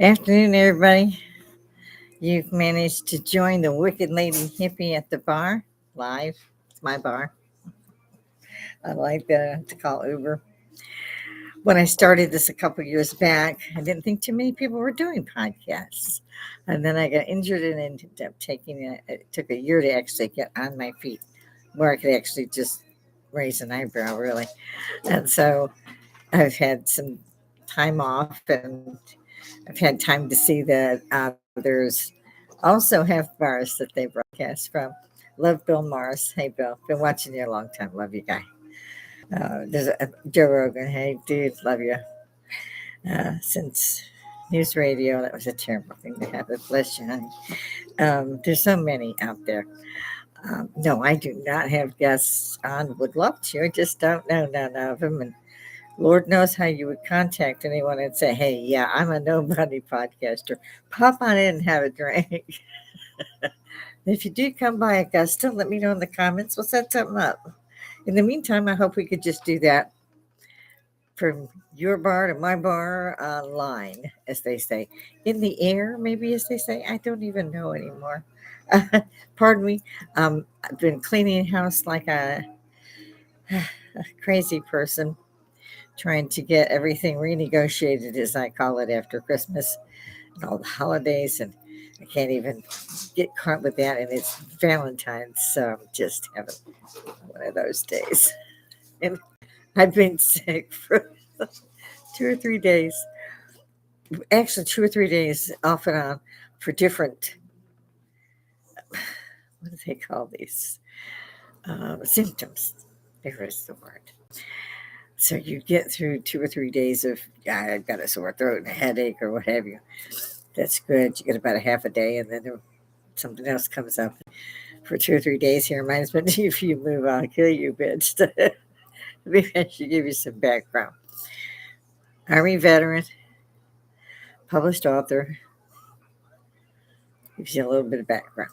Afternoon, everybody. You've managed to join the Wicked Lady Hippy at the bar live. It's my bar. I like to call Uber. When I started this a couple years back, I didn't think too many people were doing podcasts. And then I got injured and ended up taking it. It took a year to actually get on my feet where I could actually just raise an eyebrow, really. And so I've had some time off and I've had time to see that others also have bars that they broadcast from. Love Bill Morris. Hey, Bill. Been watching you a long time. Love you, guy. There's Joe Rogan. Hey, dude. Love you. Since news radio, that was a terrible thing to have. But bless you, honey. There's so many out there. No, I do not have guests on. Would love to. I just don't know none of them. And Lord knows how you would contact anyone and say, hey, yeah, I'm a nobody podcaster. Pop on in and have a drink. If you do come by Augusta, let me know in the comments. We'll set something up. In the meantime, I hope we could just do that from your bar to my bar online, as they say. In the air, maybe, as they say. I don't even know anymore. Pardon me. I've been cleaning house like a crazy person, trying to get everything renegotiated, as I call it, after Christmas and all the holidays. And I can't even get caught with that. And it's Valentine's, so I'm just having one of those days. And I've been sick for 2 or 3 days. Actually, 2 or 3 days off and on for different, what do they call these? Symptoms. There is the word. So you get through 2 or 3 days of, I've got a sore throat and a headache or what have you. That's good. You get about a half a day, and then something else comes up for 2 or 3 days. He reminds me, if you move, I'll kill you, bitch. Maybe I should give you some background. Army veteran, published author, gives you a little bit of background.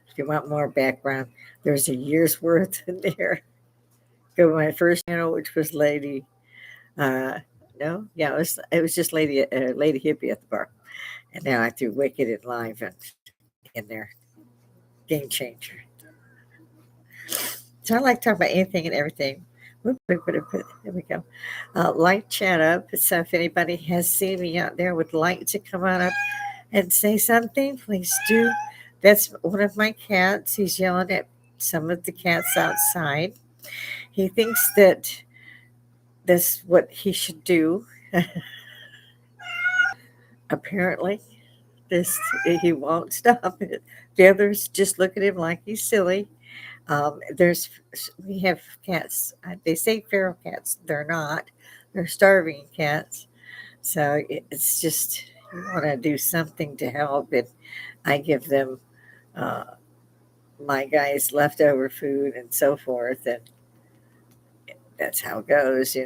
If you want more background, there's a year's worth in there. Go to my first channel, which was Lady. Uh, no, yeah, it was just Lady Hippy at the bar, and now I threw Wicked and Live in there. Game changer. So I like to talk about anything and everything. There we go. Light chat up. So if anybody has seen me out there would like to come on up and say something, please do. That's one of my cats. He's yelling at some of the cats outside. He thinks that that's what he should do. Apparently, this he won't stop it. The others just look at him like he's silly. There's we have cats. They say feral cats. They're not. They're starving cats. So it's just you want to do something to help, and I give them uh, my guys leftover food and so forth, and that's how it goes.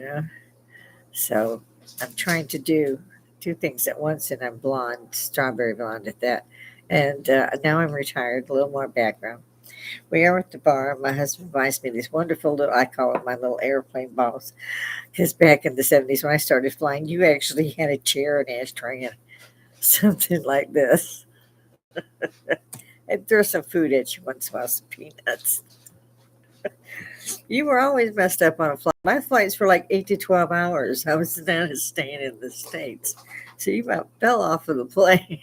So I'm trying to do two things at once, and I'm blonde, strawberry blonde at that. And now I'm retired. A little more background. We are at the bar. My husband buys me these wonderful little, I call it my little airplane balls. Because back in the 70s when I started flying, you actually had a chair, an ashtray, and something like this. And throw some food at you once in a while, some peanuts. You were always messed up on a flight. My flights were like 8 to 12 hours. I was down staying in the States. So you about fell off of the plane.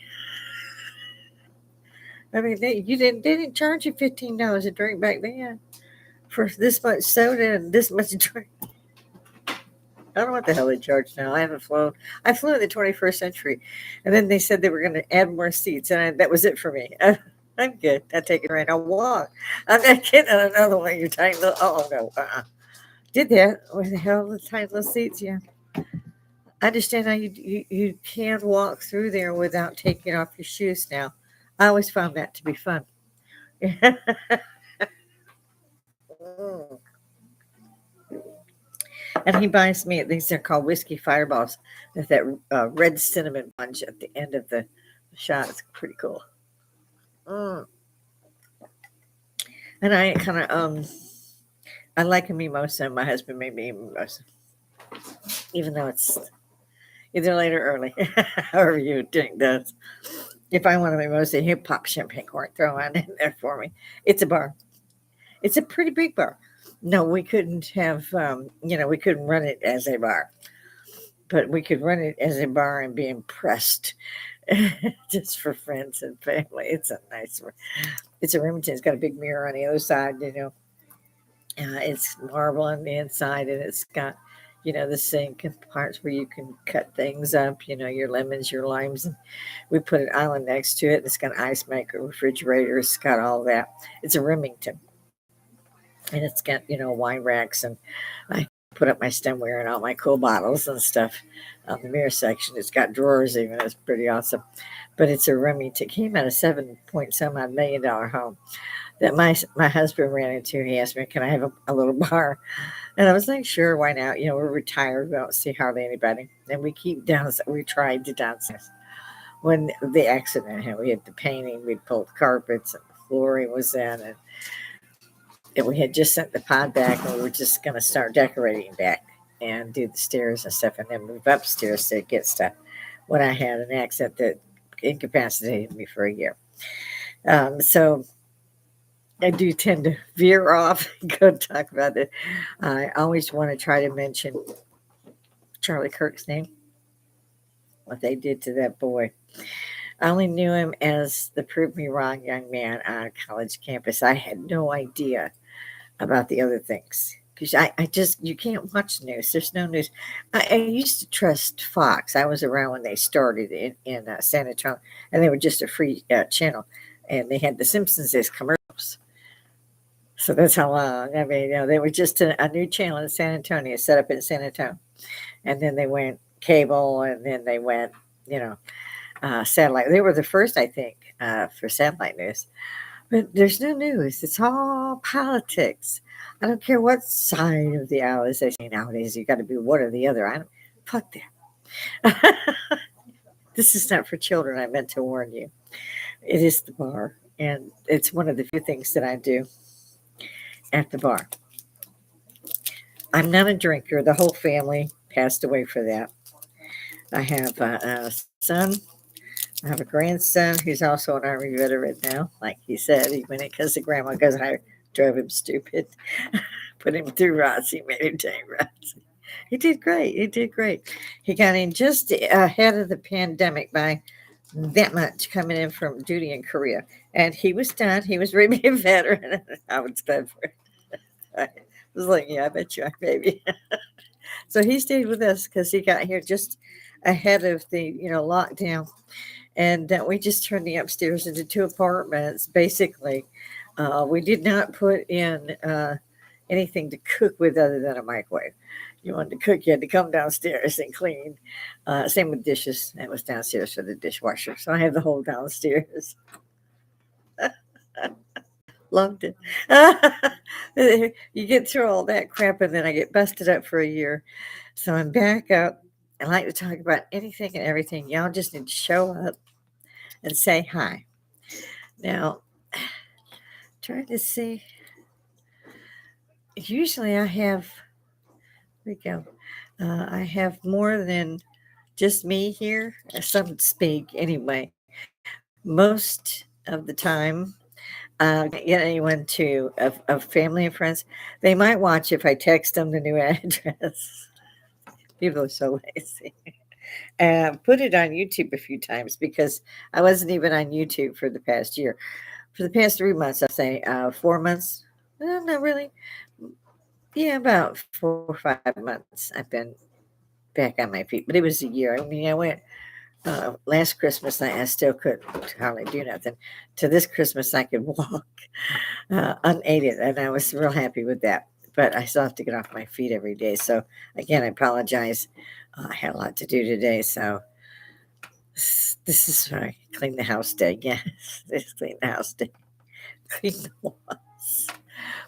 I mean, they didn't charge you $15 a drink back then for this much soda and this much drink. I don't know what the hell they charge now. I haven't flown. I flew in the 21st century, and then they said they were going to add more seats, and that was it for me. I'm good. I take a train. I'll walk. I'm not kidding. Another one. You're tiny little. Oh no. Did that? What the hell? The tiny little seats. Yeah. I understand how you can walk through there without taking off your shoes now. I always found that to be fun. Mm. And he buys me these are called whiskey fireballs with that red cinnamon punch at the end of the shot. It's pretty cool. Mm. And I kind of I like a mimosa. My husband made me a mimosa, even though either late or early, however you drink those. If I want to be mostly hip hop champagne cork, throw one in there for me. It's a bar. It's a pretty big bar. No, we couldn't have, we couldn't run it as a bar, but we could run it as a bar and be impressed just for friends and family. It's a nice one. It's a Remington. It's got a big mirror on the other side, it's marble on the inside, and it's got, the sink and parts where you can cut things up, your lemons, your limes. And we put an island next to it. It's got an ice maker, refrigerator. It's got all that. It's a Remington. And it's got, wine racks. And I put up my stemware and all my cool bottles and stuff on the mirror section. It's got drawers even. It's pretty awesome. But it's a Remington. It came out of 7 point some odd $1 million home that my husband ran into. He asked me, "Can I have a little bar?" And I was like, "Sure, why not? We're retired. We don't see hardly anybody, and we keep down. We tried to downstairs when the accident happened. We had the painting, we pulled carpets, and the flooring was in, and we had just sent the pod back, and we were just going to start decorating back and do the stairs and stuff, and then move upstairs to get stuff. When I had an accident that incapacitated me for a year, so I do tend to veer off and go talk about it. I always want to try to mention Charlie Kirk's name, what they did to that boy. I only knew him as the prove me wrong young man on a college campus. I had no idea about the other things. Because I just, you can't watch the news. There's no news. I used to trust Fox. I was around when they started in San Antonio, and they were just a free channel. And they had The Simpsons as commercials. So that's how long. I mean, they were just a new channel in San Antonio, set up in San Antonio. And then they went cable, and then they went, satellite. They were the first, I think, for satellite news. But there's no news. It's all politics. I don't care what side of the aisle is. They say nowadays you got to be one or the other. I don't. Fuck that. This is not for children. I meant to warn you. It is the bar, and it's one of the few things that I do at the bar. I'm not a drinker. The whole family passed away for that. I have a son. I have a grandson who's also an Army veteran now. Like he said, he went in because the grandma goes, I drove him stupid. Put him through rots. He made him take rots. He did great. He did great. He got in just ahead of the pandemic by that much coming in from duty in Korea. And he was done. He was really a veteran. I was glad for it. I was like, yeah, I bet you are, baby. So he stayed with us because he got here just ahead of the, lockdown. And we just turned the upstairs into 2 apartments, basically. We did not put in anything to cook with other than a microwave. You wanted to cook, you had to come downstairs and clean. Same with dishes. That was downstairs for the dishwasher. So I have the whole downstairs. Loved it. You get through all that crap, and then I get busted up for a year. So I'm back up. I like to talk about anything and everything. Y'all just need to show up and say hi. Now, trying to see. Usually I have, here we go. I have more than just me here. Some speak anyway. Most of the time, can't get anyone of family and friends. They might watch if I text them the new address. People are so lazy. Put it on YouTube a few times because I wasn't even on YouTube for the past year. For the past 3 months, I'll say 4 months. Well, not really. Yeah, about 4 or 5 months I've been back on my feet. But it was a year. I mean, I went last Christmas night, I still couldn't hardly do nothing. To this Christmas, I could walk unaided, and I was real happy with that. But I still have to get off my feet every day. So, again, I apologize. I had a lot to do today, so this is my clean the house day. Yes, this is clean the house day. Clean the walls.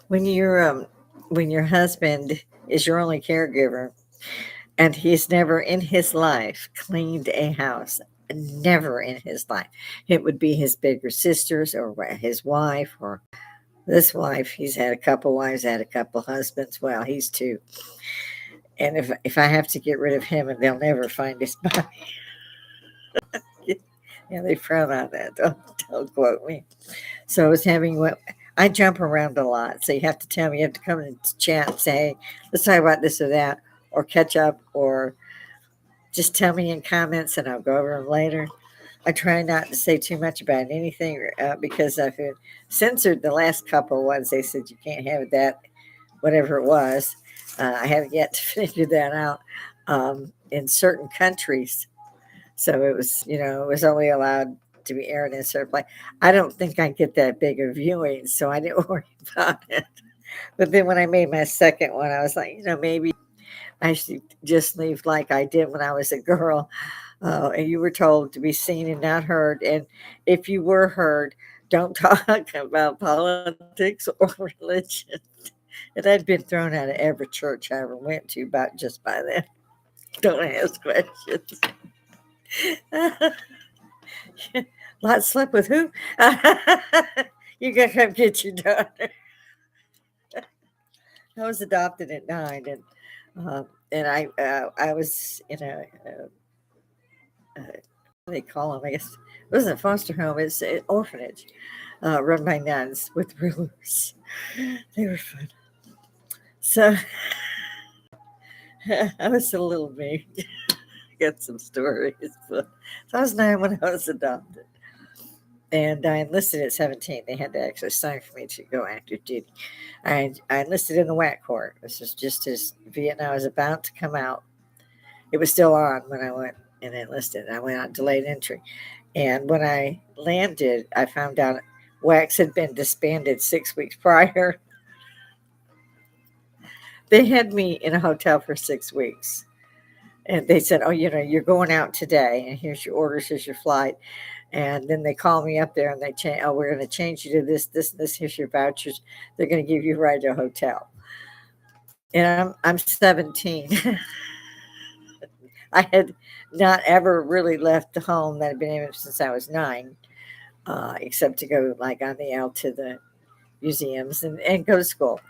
When your husband is your only caregiver, and he's never in his life cleaned a house, never in his life. It would be his bigger sisters or his wife or this wife. He's had a couple wives, had a couple husbands. Well, he's 2. And if I have to get rid of him, and they'll never find his body. Yeah, they frown on that. Don't quote me. So I was having what I jump around a lot. So you have to tell me, you have to come and chat and say, hey, let's talk about this or that, or catch up, or just tell me in comments and I'll go over them later. I try not to say too much about anything because I've been censored the last couple ones. They said you can't have that, whatever it was. I haven't yet to figure that out in certain countries. So it was, it was only allowed to be aired in a certain place. I don't think I get that big of viewing, so I didn't worry about it. But then when I made my second one, I was like, maybe I should just leave like I did when I was a girl. And you were told to be seen and not heard. And if you were heard, don't talk about politics or religion. And I'd been thrown out of every church I ever went to about just by then. Don't ask questions. Lot slept with who? You gotta come get your daughter. I was adopted at 9, and I was in a what do they call them? I guess it wasn't a foster home. It's an orphanage run by nuns with rulers. They were fun. So I was a little me. Got some stories, but so I was 9 when I was adopted. And I enlisted at 17. They had to actually sign for me to go active duty. I enlisted in the WAC Corps. This was just as Vietnam was about to come out. It was still on when I went and enlisted. I went on delayed entry. And when I landed, I found out WACs had been disbanded 6 weeks prior. They had me in a hotel for 6 weeks. And they said, oh, you're going out today, and here's your orders, here's your flight. And then they call me up there and they change. Oh, we're going to change you to this, this, and this. Here's your vouchers. They're going to give you a ride to a hotel. And I'm 17. I had not ever really left the home that I'd been in since I was 9, except to go like on the out to the museums and go to school.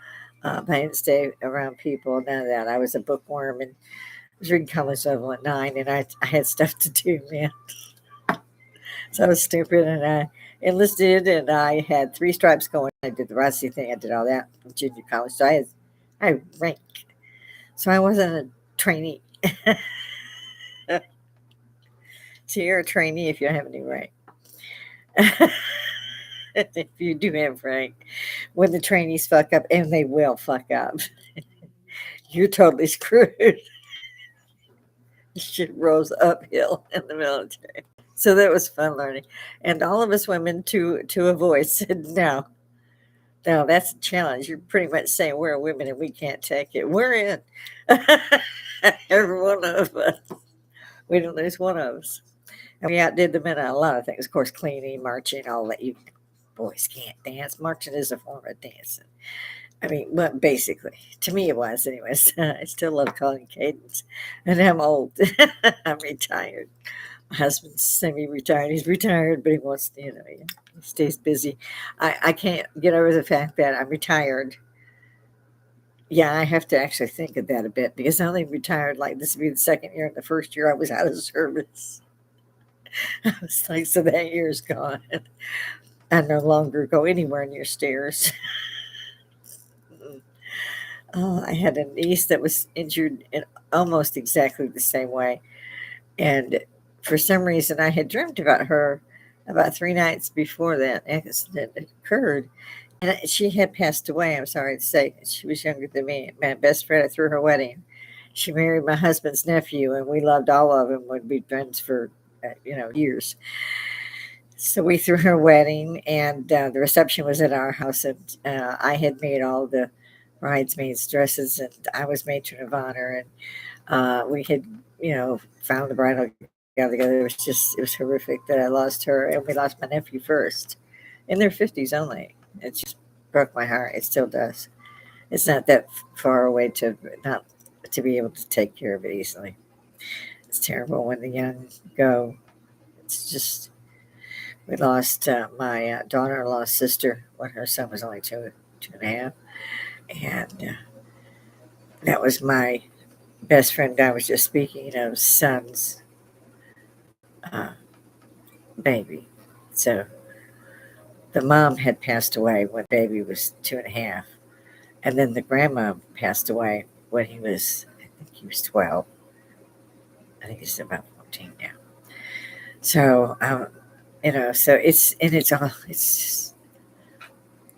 I didn't stay around people, none of that. I was a bookworm and was reading college level at 9, and I had stuff to do, man. So I was stupid, and I enlisted, and I had 3 stripes going. I did the ROTC thing. I did all that in junior college. So I had rank. So I wasn't a trainee. So you're a trainee if you don't have any rank. If you do have rank, when the trainees fuck up, and they will fuck up, you're totally screwed. Shit rolls uphill in the military. So that was fun learning. And all of us women to a voice said, no, that's a challenge. You're pretty much saying we're women and we can't take it. We're in. Every one of us. We didn't lose one of us. And we outdid the men on a lot of things. Of course, cleaning, marching, all that. You boys can't dance. Marching is a form of dancing. I mean, well, basically, to me it was, anyways. I still love calling cadence. And I'm old. I'm retired. My husband's semi-retired. He's retired, but he wants to, he stays busy. I can't get over the fact that I'm retired. Yeah, I have to actually think of that a bit because I only retired like this would be the second year. And the first year I was out of service. I was like, so that year's gone. I no longer go anywhere near stairs. I had a niece that was injured in almost exactly the same way. And for some reason, I had dreamt about her about 3 nights before that accident occurred. And she had passed away, I'm sorry to say. She was younger than me. My best friend, I threw her wedding. She married my husband's nephew, and we loved all of them. We'd be friends for, years. So we threw her wedding, and the reception was at our house. And I had made all the bridesmaids' dresses, and I was matron of honor. And we had, found the bridal gown together. It was horrific that I lost her, and we lost my nephew first in their 50s only. It just broke my heart. It still does. It's not that far away not to be able to take care of it easily. It's terrible when the young go. It's just, we lost my daughter-in-law's sister when her son was only two and a half. And that was my best friend I was just speaking of son's uh, baby. So the mom had passed away when baby was 2.5, and then the grandma passed away when he was, I think he was 12. I think he's about 14 now. So so it's all it's just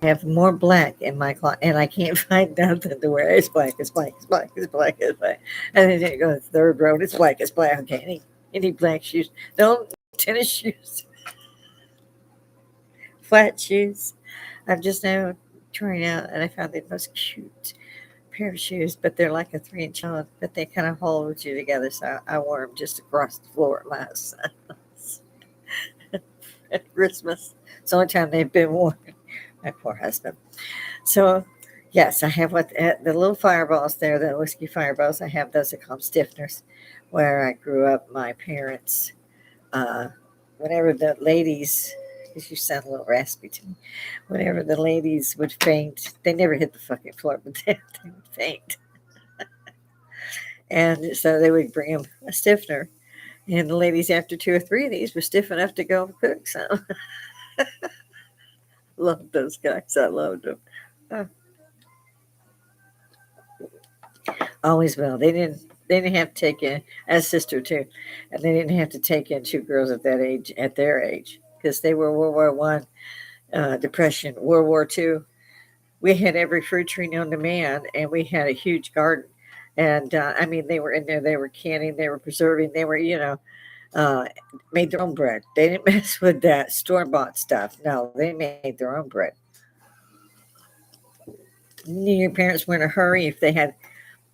I have more black in my closet, and I can't find nothing to wear. It's black. It's black. It's black. It's black. It's black. And then you go to the third row. It's black. It's black. Okay, any black shoes? No tennis shoes, flat shoes. I'm just now trying out, and I found the most cute pair of shoes, but they're like a 3 inch on, but they kind of hold you together. So I wore them just across the floor last at Christmas. It's the only time they've been worn. My poor husband. So, yes, I have the little fireballs there, the whiskey fireballs. I have those. I call them stiffeners. Where I grew up, my parents, uh, whenever the ladies, because you sound a little raspy to me, whenever the ladies would faint, they never hit the fucking floor, but they would faint. And so they would bring them a stiffener. And the ladies, after two or three of these, were stiff enough to go cook. So, loved those guys. I loved them. Uh, Always will. They didn't have to take in as sister too, and they didn't have to take in two girls at that age at their age because they were World War I, Depression, World War II. We had every fruit tree known to man, and we had a huge garden. And I mean, they were in there. They were canning. They were preserving. They were uh, made their own bread. They didn't mess with that store bought stuff. No, they made their own bread. Your parents were in a hurry if they had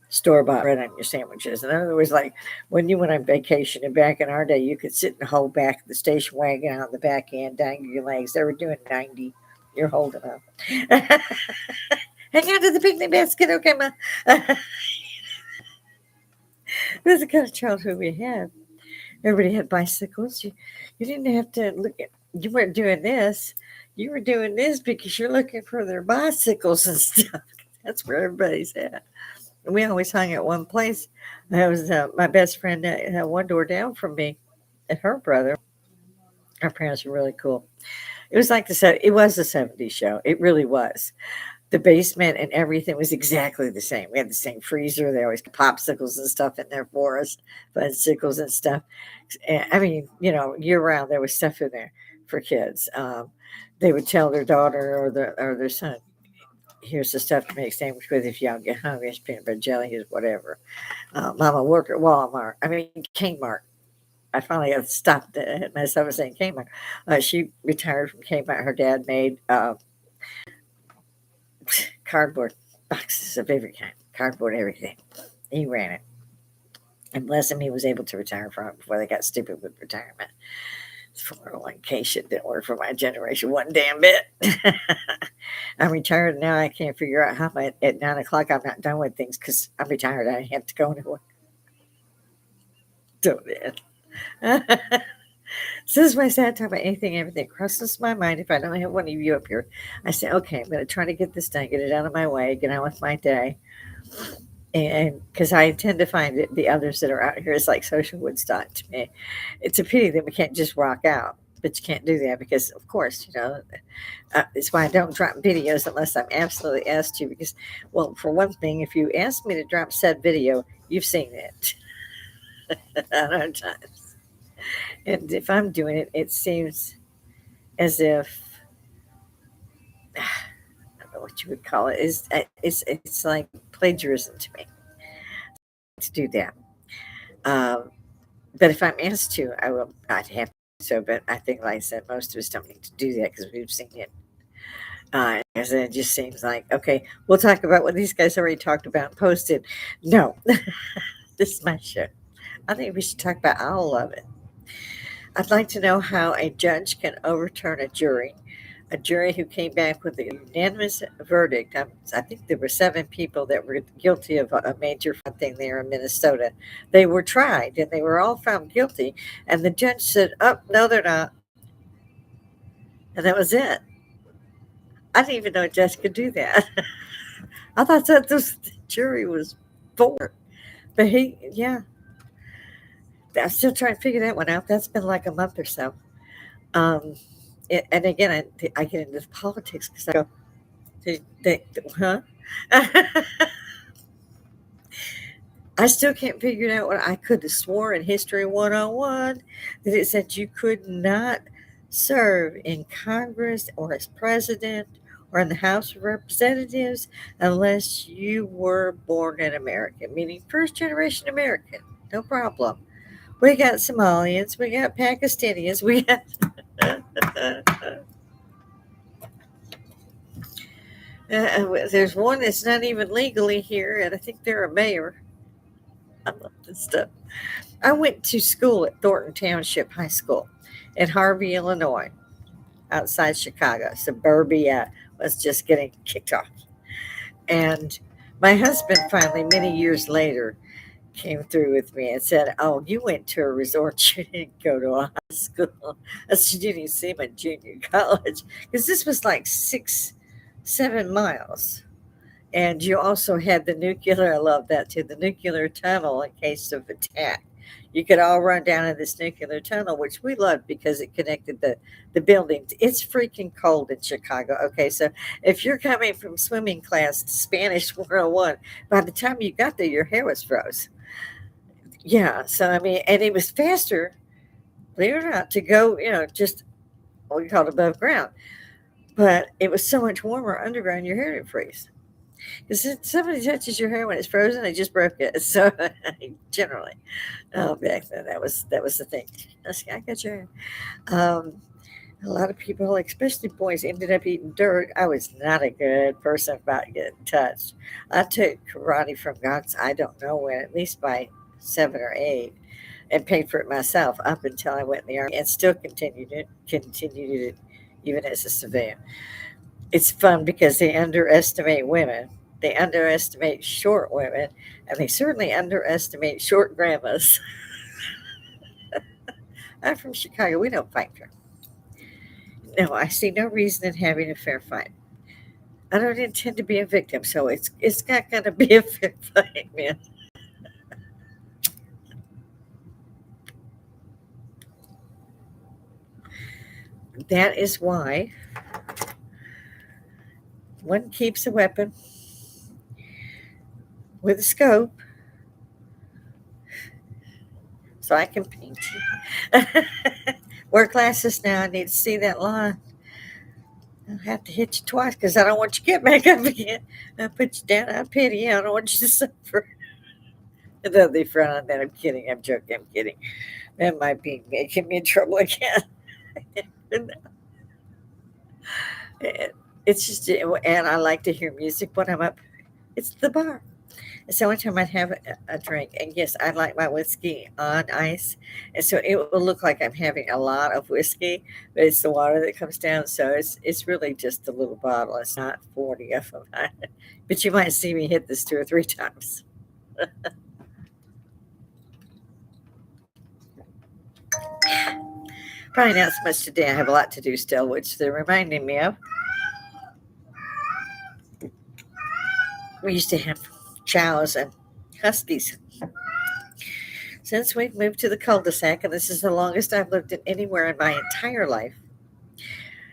store bought bread on your sandwiches. In other words, like when you went on vacation and back in our day, you could sit and hold back the station wagon on the back end, dangle your legs. They were doing 90. You're holding up. Hang on to the picnic basket, okay, ma. That's the kind of childhood we had. Everybody had bicycles. You didn't have to look at, you weren't doing this. You were doing this because you're looking for their bicycles and stuff. That's where everybody's at. We always hung at one place. That was my best friend that had one door down from me and her brother. Our parents were really cool. It was the '70s show. It really was. The basement and everything was exactly the same. We had the same freezer. They always had popsicles and stuff in there for us, fudgesicles and stuff. I mean, year round there was stuff in there for kids. They would tell their daughter or their son, "Here's the stuff to make sandwich with if y'all get hungry. Here's peanut butter jelly. Here's whatever." Mama worked at Walmart. I mean Kmart. I finally got stopped at myself saying Kmart. She retired from Kmart. Her dad made cardboard boxes of every kind, cardboard everything. He ran it. And bless him, he was able to retire from it before they got stupid with retirement. 401k shit didn't work for my generation one damn bit. I'm retired now. I can't figure out how at 9 o'clock I'm not done with things because I'm retired. I have to go nowhere. Don't it? So this is why I say I talk about anything, everything crosses my mind. If I don't have one of you up here, I say, okay, I'm going to try to get this done, get it out of my way, get on with my day. And because I tend to find that the others that are out here is like Social Woodstock to me. It's a pity that we can't just rock out, but you can't do that because, of course, it's why I don't drop videos unless I'm absolutely asked to. Because, well, for one thing, if you ask me to drop said video, you've seen it a hundred times. And if I'm doing it, it seems as if I don't know what you would call it. It's like plagiarism to me to do that. Um, but if I'm asked to, I will. I'd have to. So, but I think, like I said, most of us don't need to do that because we've seen it. Because it just seems like okay, we'll talk about what these guys already talked about and posted. No, this is my show. I think we should talk about all of it. I'd like to know how a judge can overturn a jury who came back with a unanimous verdict. I think there were 7 people that were guilty of a major thing there in Minnesota. They were tried and they were all found guilty. And the judge said, "Oh, no, they're not." And that was it. I didn't even know a judge could do that. I thought that the jury was for. But yeah, I'm still trying to figure that one out. That's been like a month or so. Um, and again, I get into politics because I go, huh? I still can't figure it out. What I could have swore in History 101 that it said you could not serve in Congress or as president or in the House of Representatives unless you were born an American, meaning first generation American. No problem. We got Somalians, we got Pakistanis, we got. There's one that's not even legally here, and I think they're a mayor. I love this stuff. I went to school at Thornton Township High School in Harvey, Illinois, outside Chicago. Suburbia was just getting kicked off. And my husband finally, many years later, came through with me and said, "Oh, you went to a resort. You didn't go to a high school." I said, "You didn't see my junior college." Because this was like 7 miles. And you also had the nuclear, I love that too, the nuclear tunnel in case of attack. You could all run down in this nuclear tunnel, which we loved because it connected the buildings. It's freaking cold in Chicago. Okay, so if you're coming from swimming class to Spanish 101, by the time you got there, your hair was froze. Yeah, so I mean, and it was faster, believe it or not, to go, just what we call above ground. But it was so much warmer underground, your hair didn't freeze. Because if somebody touches your hair when it's frozen, they just broke it. So generally, back then that was the thing. I got your hair. Um, a lot of people, especially boys, ended up eating dirt. I was not a good person about getting touched. I took karate from God's I don't know when, at least by 7 or 8, and paid for it myself up until I went in the army, and still continued it even as a civilian. It's fun because they underestimate women. They underestimate short women, and they certainly underestimate short grandmas. I'm from Chicago. We don't fight fair. No, I see no reason in having a fair fight. I don't intend to be a victim, so it's not going to be a fair fight, man. That is why one keeps a weapon with a scope so I can paint you. Wear glasses now. I need to see that line. I'll have to hit you twice because I don't want you to get back up again. I'll put you down. I pity you. I don't want you to suffer. And then they frown on that. I'm kidding. I'm joking. I'm kidding. That might be making me in trouble again. And it's just, and I like to hear music when I'm up. It's the bar. It's the only time I'd have a drink. And yes, I like my whiskey on ice. And so it will look like I'm having a lot of whiskey, but it's the water that comes down. So it's really just a little bottle. It's not 40 of them. But you might see me hit this 2 or 3 times. Probably not so much today. I have a lot to do still, which they're reminding me of. We used to have chows and huskies. Since we've moved to the cul-de-sac, and this is the longest I've lived in anywhere in my entire life,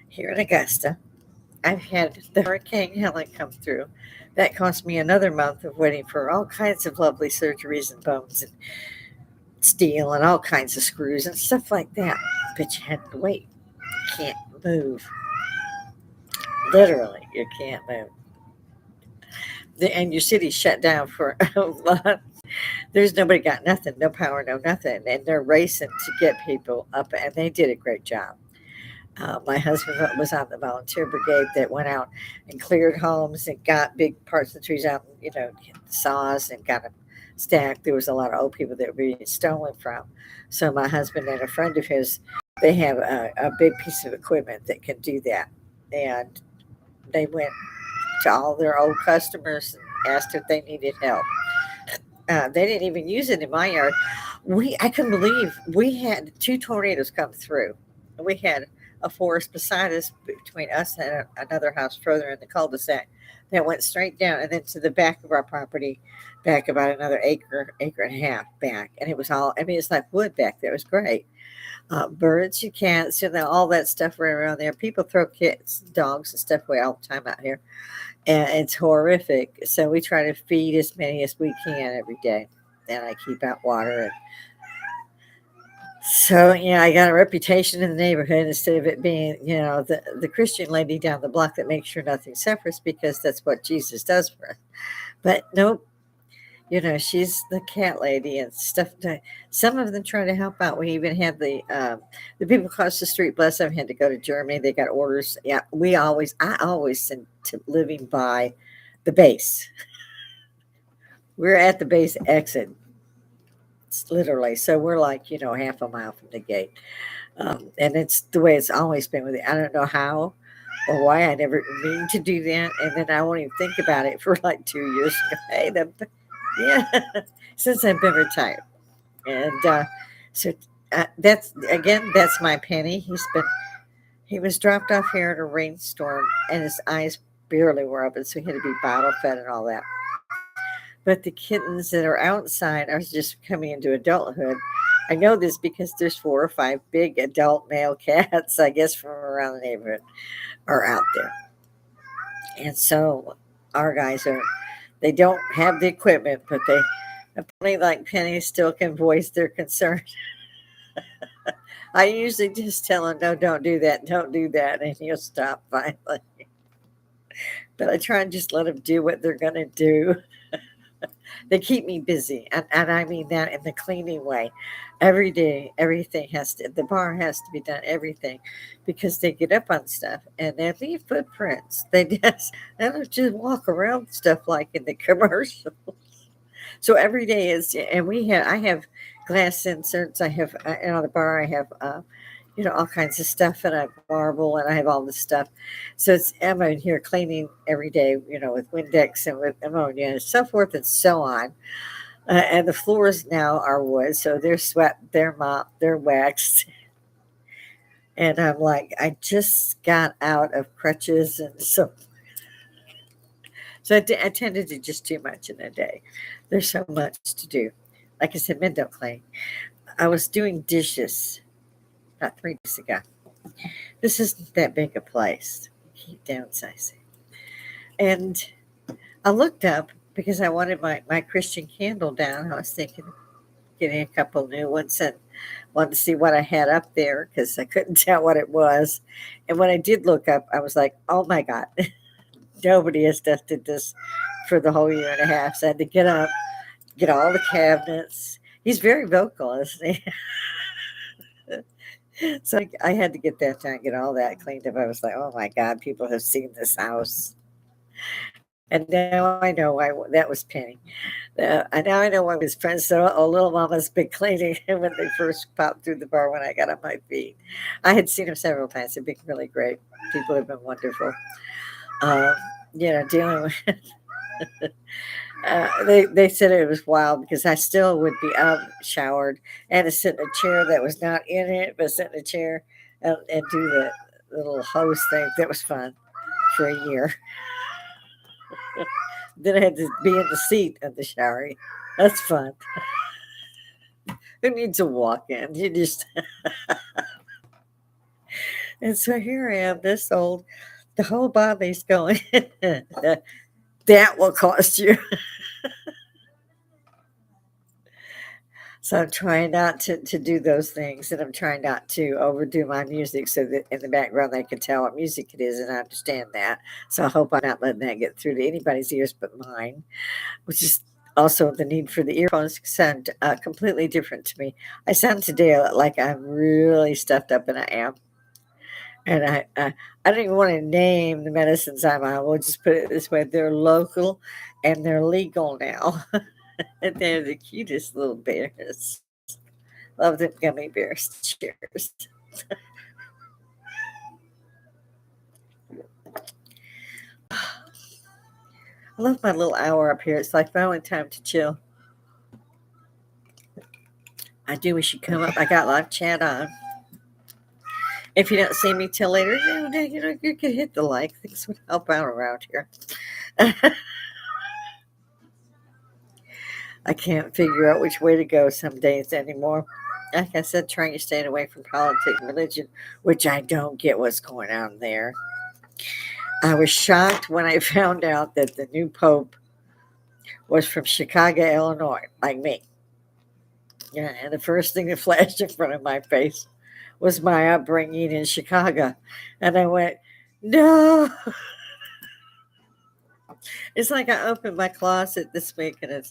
here in Augusta, I've had the Hurricane Helen come through. That cost me another month of waiting for all kinds of lovely surgeries and bones and steel and all kinds of screws and stuff like that. But you had to wait. You can't move. Literally, you can't move. And your city's shut down for a lot. There's nobody got nothing, no power, no nothing. And they're racing to get people up, and they did a great job. My husband was on the volunteer brigade that went out and cleared homes and got big parts of the trees out, saws and got them stacked. There was a lot of old people that were being stolen from. So my husband and a friend of his, they have a big piece of equipment that can do that. And they went to all their old customers and asked if they needed help. They didn't even use it in my yard. I couldn't believe we had 2 tornadoes come through. We had a forest beside us, between us and another house further in the cul-de-sac, that went straight down and then to the back of our property, back about another acre, acre and a half back. And it was all, I mean, it's like wood back there. It was great. Birds, you cats, all that stuff right around there. People throw kids, dogs, and stuff away all the time out here, and it's horrific. So we try to feed as many as we can every day, and I keep out water. And so yeah, I got a reputation in the neighborhood instead of it being, the Christian lady down the block that makes sure nothing suffers because that's what Jesus does for us. But nope, she's the cat lady and stuff. Some of them try to help out. We even had the people across the street. Bless them, had to go to Germany. They got orders. Yeah, I always send to living by the base. We're at the base exit, literally. So we're like half a mile from the gate, and it's the way it's always been with it. I don't know how or why I never mean to do that, and then I won't even think about it for like 2 years. Hey, yeah, since I've been retired. And so that's my Penny. He was dropped off here in a rainstorm, and his eyes barely were open, so he had to be bottle fed and all that. But the kittens that are outside are just coming into adulthood. I know this because there's 4 or 5 big adult male cats, I guess, from around the neighborhood are out there. And so our guys they don't have the equipment, but they apparently, like Penny, still can voice their concern. I usually just tell him, no, don't do that, and he'll stop finally. But I try and just let them do what they're going to do. They keep me busy, and I mean that in the cleaning way. Every day, the bar has to be done, everything, because they get up on stuff and they leave footprints. They don't just walk around stuff like in the commercial. So every day and I have glass inserts. I have, on the bar, I have, all kinds of stuff, and I have marble, and I have all this stuff. So I'm in here cleaning every day, with Windex and with ammonia and so forth and so on. And the floors now are wood, so they're swept, they're mopped, they're waxed. And I'm like, I just got out of crutches, and so I tend to do just too much in a day. There's so much to do. Like I said, men don't clean. I was doing dishes about 3 days ago. This isn't that big a place. Keep downsizing. And I looked up because I wanted my Christian candle down. I was thinking of getting a couple new ones and wanted to see what I had up there because I couldn't tell what it was. And when I did look up, I was like, oh my God, nobody has dusted this for the whole year and a half. So I had to get up, get all the cabinets. He's very vocal, isn't he? So I had to get that done, get all that cleaned up. I was like, oh my God, people have seen this house. And now I know why that was Penny. And now I know why his friends said, oh, little mama's been cleaning when they first popped through the bar when I got on my feet. I had seen him several times. They've been really great. People have been wonderful. Um, dealing with they said it was wild because I still would be up, showered, and to sit in a chair that was not in it, but sit in a chair and do the little hose thing. That was fun for a year. Then I had to be in the seat of the shower. That's fun. Who needs a walk in? You just and so here I am, this old, the whole body's going. That will cost you. So I'm trying not to do those things, and I'm trying not to overdo my music so that in the background they can tell what music it is, and I understand that. So I hope I'm not letting that get through to anybody's ears but mine, which is also the need for the earphones sound completely different to me. I sound today like I'm really stuffed up, and I am. And I don't even want to name the medicines I'm on. We'll just put it this way: they're local, and they're legal now. And they're the cutest little bears. Love them gummy bears. Cheers. I love my little hour up here. It's like my only time to chill. I do wish you'd come up. I got live chat on. If you don't see me till later, you can hit the like. Things would help out around here. I can't figure out which way to go some days anymore. Like I said, trying to stay away from politics and religion, which I don't get what's going on there. I was shocked when I found out that the new pope was from Chicago, Illinois, like me. Yeah, and the first thing that flashed in front of my face was my upbringing in Chicago. And I went, no. It's like I opened my closet this week and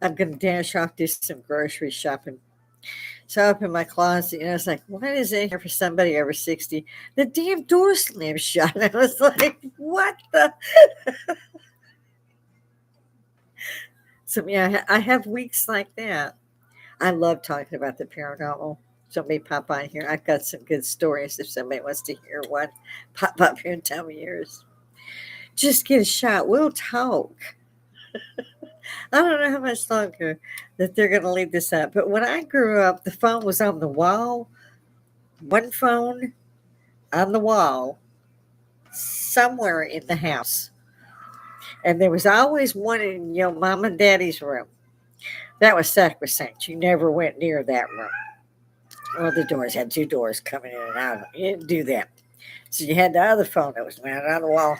I'm going to dash off, do some grocery shopping. So I opened my closet and I was like, what is in here for somebody over 60? The damn door slammed shut. I was like, what the? So, yeah, I have weeks like that. I love talking about the paranormal. Somebody pop on here. I've got some good stories if somebody wants to hear one. Pop up here and tell me yours. Just get a shot. We'll talk. I don't know how much longer that they're going to leave this up. But when I grew up, the phone was on the wall. One phone on the wall somewhere in the house. And there was always one in your mom and daddy's room. That was sacrosanct. You never went near that room. Well, the doors had two doors coming in and out. You didn't do that. So you had the other phone that was mounted on the wall.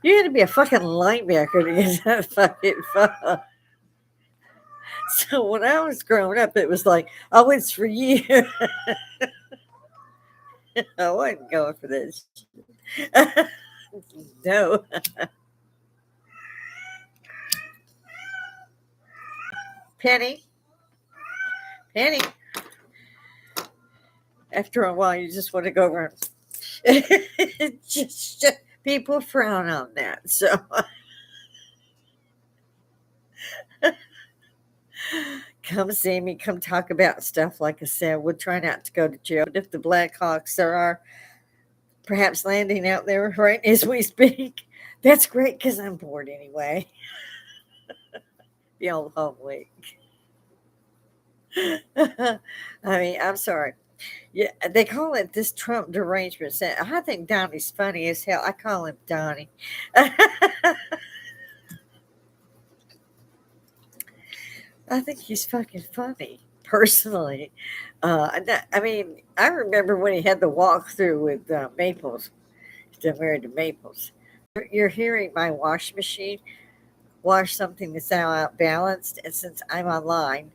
You had to be a fucking linebacker to get that fucking phone. So when I was growing up, it was like, oh, it's for you. I wasn't going for this. No. Penny, Penny. After a while, you just want to go over and just people frown on that. So come see me, come talk about stuff. Like I said, we'll try not to go to jail. But if the Blackhawks are perhaps landing out there right as we speak, that's great because I'm bored anyway. The old home week. I mean, I'm sorry. Yeah, they call it this Trump derangement. I think Donnie's funny as hell. I call him Donnie. I think he's fucking funny, personally. I mean, I remember when he had the walkthrough with Maples. Still married to Maples. You're hearing my wash machine wash something that's now out balanced, and since I'm online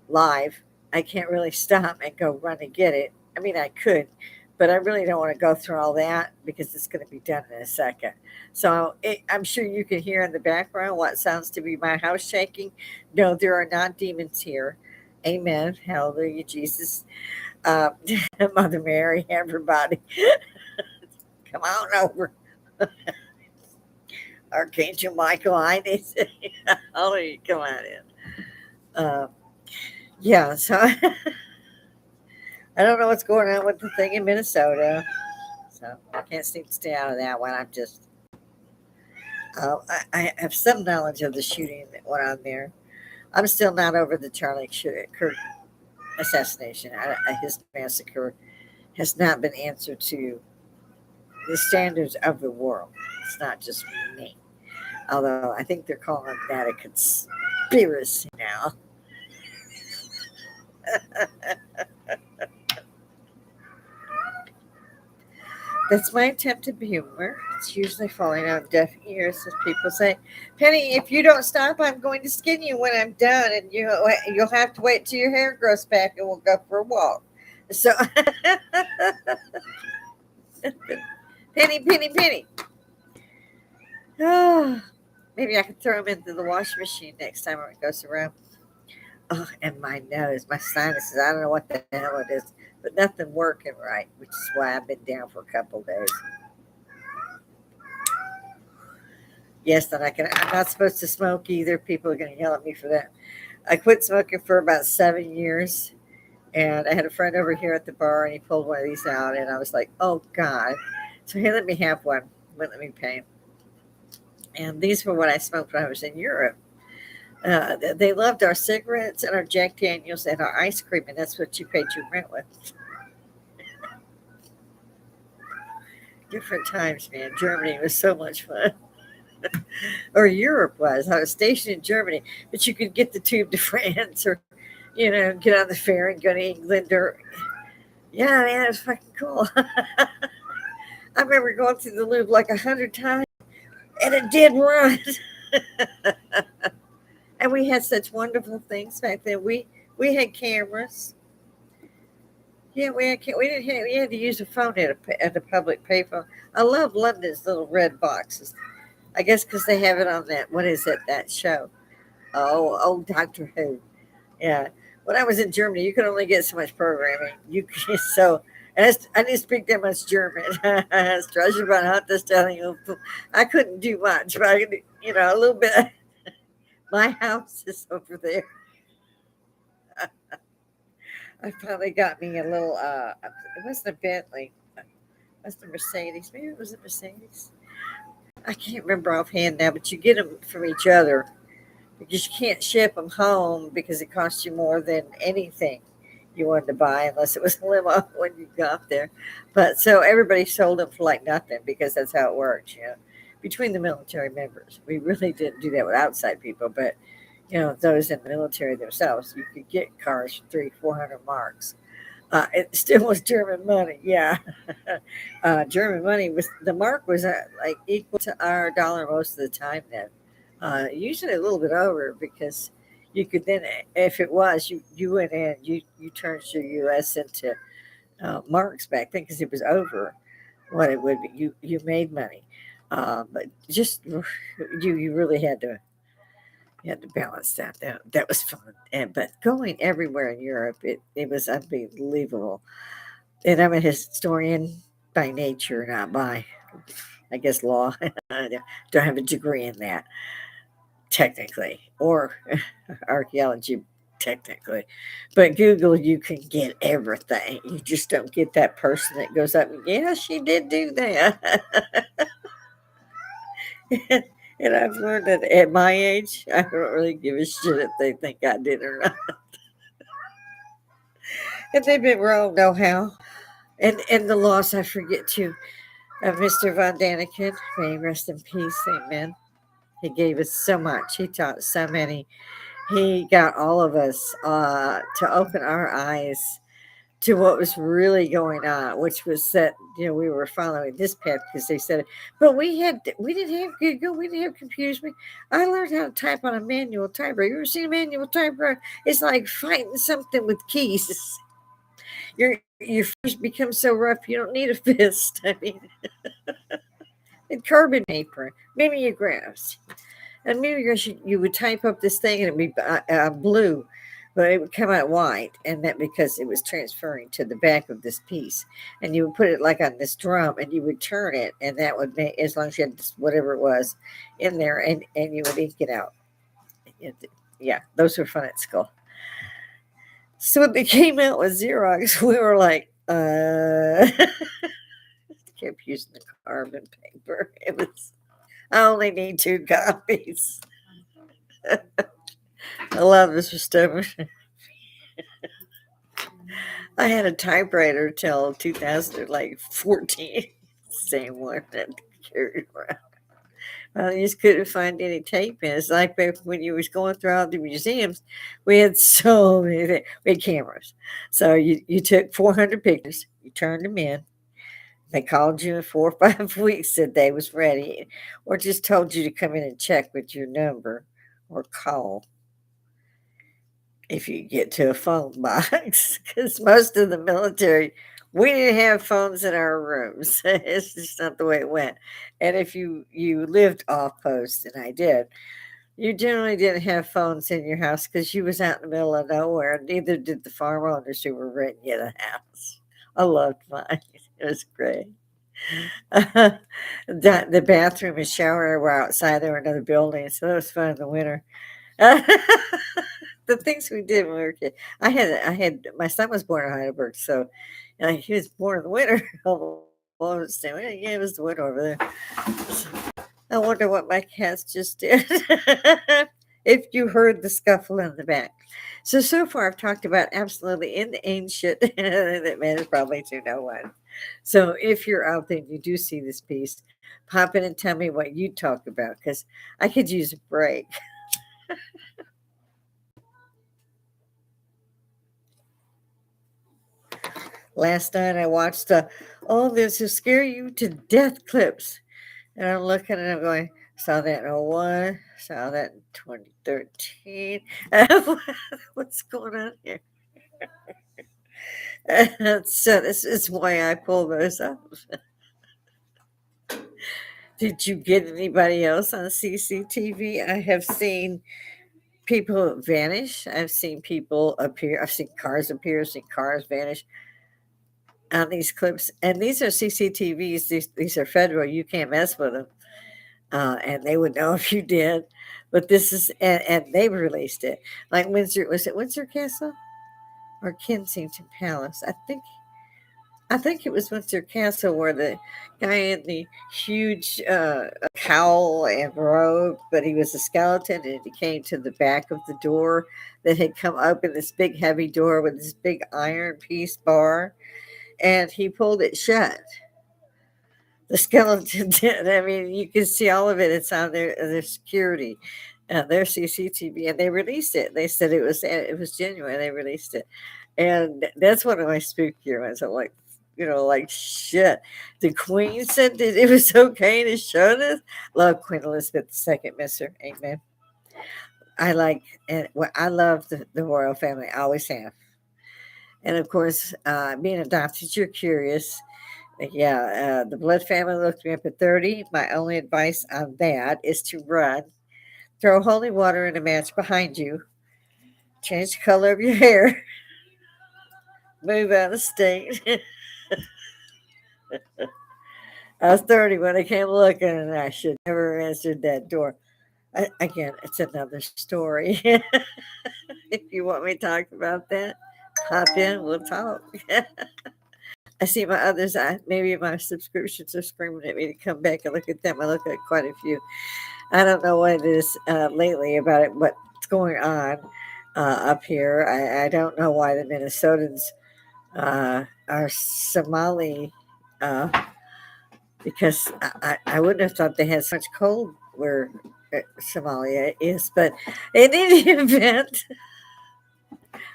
live, I can't really stop and go run and get it. I mean, I could, but I really don't want to go through all that because it's going to be done in a second. So I'm sure you can hear in the background what sounds to be my house shaking. No, there are not demons here. Amen. Hallelujah, Jesus. Uh, Mother Mary, everybody, come on over. Archangel Michael, I need to. Hallelujah, come on in. Yeah, so I don't know what's going on with the thing in Minnesota. So I can't seem to stay out of that one. I'm just, I have some knowledge of the shooting that went on there. I'm still not over the Charlie Kirk assassination. His massacre has not been answered to the standards of the world. It's not just me. Although I think they're calling that a conspiracy now. That's my attempt at humor. It's usually falling on deaf ears, as people say, Penny, if you don't stop, I'm going to skin you when I'm done, and you'll have to wait till your hair grows back, and we'll go for a walk. So, Penny, Penny, Penny. Oh, maybe I can throw them into the washing machine next time it goes around. Oh, and my nose, my sinuses. I don't know what the hell it is, but nothing working right, which is why I've been down for a couple of days. Yes, then I'm not supposed to smoke either. People are going to yell at me for that. I quit smoking for about 7 years, and I had a friend over here at the bar, and he pulled one of these out, and I was like, oh, God. So he let me have one. Wouldn't let me pay. And these were what I smoked when I was in Europe. They loved our cigarettes and our Jack Daniels and our ice cream, and that's what you paid your rent with. Different times, man. Germany was so much fun. Or Europe was. I was stationed in Germany, but you could get the tube to France or, get on the ferry and go to England or, yeah, man, it was fucking cool. I remember going through the Louvre like 100 times and it did run. And we had such wonderful things back then. We had cameras. Yeah, we didn't have, we had to use a phone at a public payphone. I love London's little red boxes. I guess because they have it on that. What is it? That show? Oh, Doctor Who. Yeah. When I was in Germany, you could only get so much programming. You could, so, I didn't speak that much German. Straßenbahn hat das telling you. I couldn't do much, but I could, a little bit. My house is over there. I finally got me a little. It wasn't a Bentley. It was a Mercedes. Maybe it was a Mercedes. I can't remember offhand now, but you get them from each other because you can't ship them home because it costs you more than anything you wanted to buy unless it was a limo when you got there. But so everybody sold them for like nothing because that's how it works, between the military members. We really didn't do that with outside people, but those in the military themselves, you could get cars for 400 marks. It still was German money, yeah. German money was the mark was like equal to our dollar most of the time then. Usually a little bit over because you could then, if it was, you went in, you turned your U.S. into marks back then because it was over what it would be. You made money, but just you really had to balance that. That was fun. But going everywhere in Europe, it was unbelievable. And I'm a historian by nature, not by, I guess, law. I don't have a degree in that, technically, or archaeology, technically. But Google, you can get everything. You just don't get that person that goes up, yeah, she did do that. And I've learned that at my age, I don't really give a shit if they think I did or not. If they've been wrong, know how. And the loss, I forget to, of Mr. Von Daniken. May he rest in peace. Amen. He gave us so much. He taught so many. He got all of us to open our eyes to what was really going on, which was that we were following this path because they said it. But we didn't have Google, we didn't have computers. I learned how to type on a manual typewriter. You ever seen a manual typewriter? It's like fighting something with keys. Your fingers become so rough you don't need a fist. I mean, and carbon paper, mimeographs. And mimeographs, you would type up this thing and it'd be blue, but it would come out white, and that because it was transferring to the back of this piece. And you would put it like on this drum, and you would turn it, and that would make, as long as you had this, whatever it was in there, and you would ink it out. Yeah, those were fun at school. So when they came out with Xerox, we were like, kept using the carbon paper. It was, I only need 2 copies. I love Mr. Stover. I had a typewriter till 2014. Same one that carried around. I just couldn't find any tape in. It's like back when you was going through all the museums, we had so many things. We had cameras. So you took 400 pictures, you turned them in. They called you in 4 or 5 weeks, said they was ready, or just told you to come in and check with your number or call if you get to a phone box. Because most of the military, we didn't have phones in our rooms. It's just not the way it went. And if you lived off post, and I did, you generally didn't have phones in your house because you was out in the middle of nowhere. Neither did the farm owners who were renting you the house. I loved mine. It was great. The bathroom and shower were outside. There were another building, so that was fun in the winter. The things we did when we were kids. I had my son was born in Heidelberg, so he was born in the winter. Almost, yeah, it was the winter over there. I wonder what my cats just did. if you heard the scuffle in the back. So far I've talked about absolutely inane shit that matters probably to no one. So if you're out there and you do see this piece, pop in and tell me what you talk about because I could use a break. Last night I watched all this to scare you to death clips. And I'm looking and I'm going, saw that in '01, saw that in 2013. What's going on here? So this is why I pull those up. Did you get anybody else on CCTV? I have seen people vanish. I've seen people appear. I've seen cars appear. I've seen cars vanish on these clips. And these are CCTVs. These are federal. You can't mess with them. And they would know if you did. But this is, and they released it. Like Windsor, was it Windsor Castle or Kensington Palace? I think it was Windsor Castle where the guy in the huge cowl and robe, but he was a skeleton, and he came to the back of the door that had come open, this big heavy door with this big iron piece bar, and he pulled it shut. The skeleton did. I mean, you can see all of it. It's on their security, their CCTV, and they released it. They said it was genuine. They released it, and that's one of my spookier ones. I'm like, like shit. The Queen said that it was okay to show this. Love Queen Elizabeth II, miss her. Amen. I like and I love the royal family. I always have. And of course, being adopted, you're curious. Yeah, the blood family looked me up at 30. My only advice on that is to run, throw holy water in a match behind you, change the color of your hair, move out of state. I was 30 when I came looking, and I should never have answered that door. Again, it's another story. If you want me to talk about that, hop in, we'll talk. I see my others, maybe my subscriptions are screaming at me to come back and look at them. I look at quite a few. I don't know what it is lately about it, what's going on up here. I don't know why the Minnesotans are Somali, uh, because I wouldn't have thought they had so much cold where Somalia is. But in any event,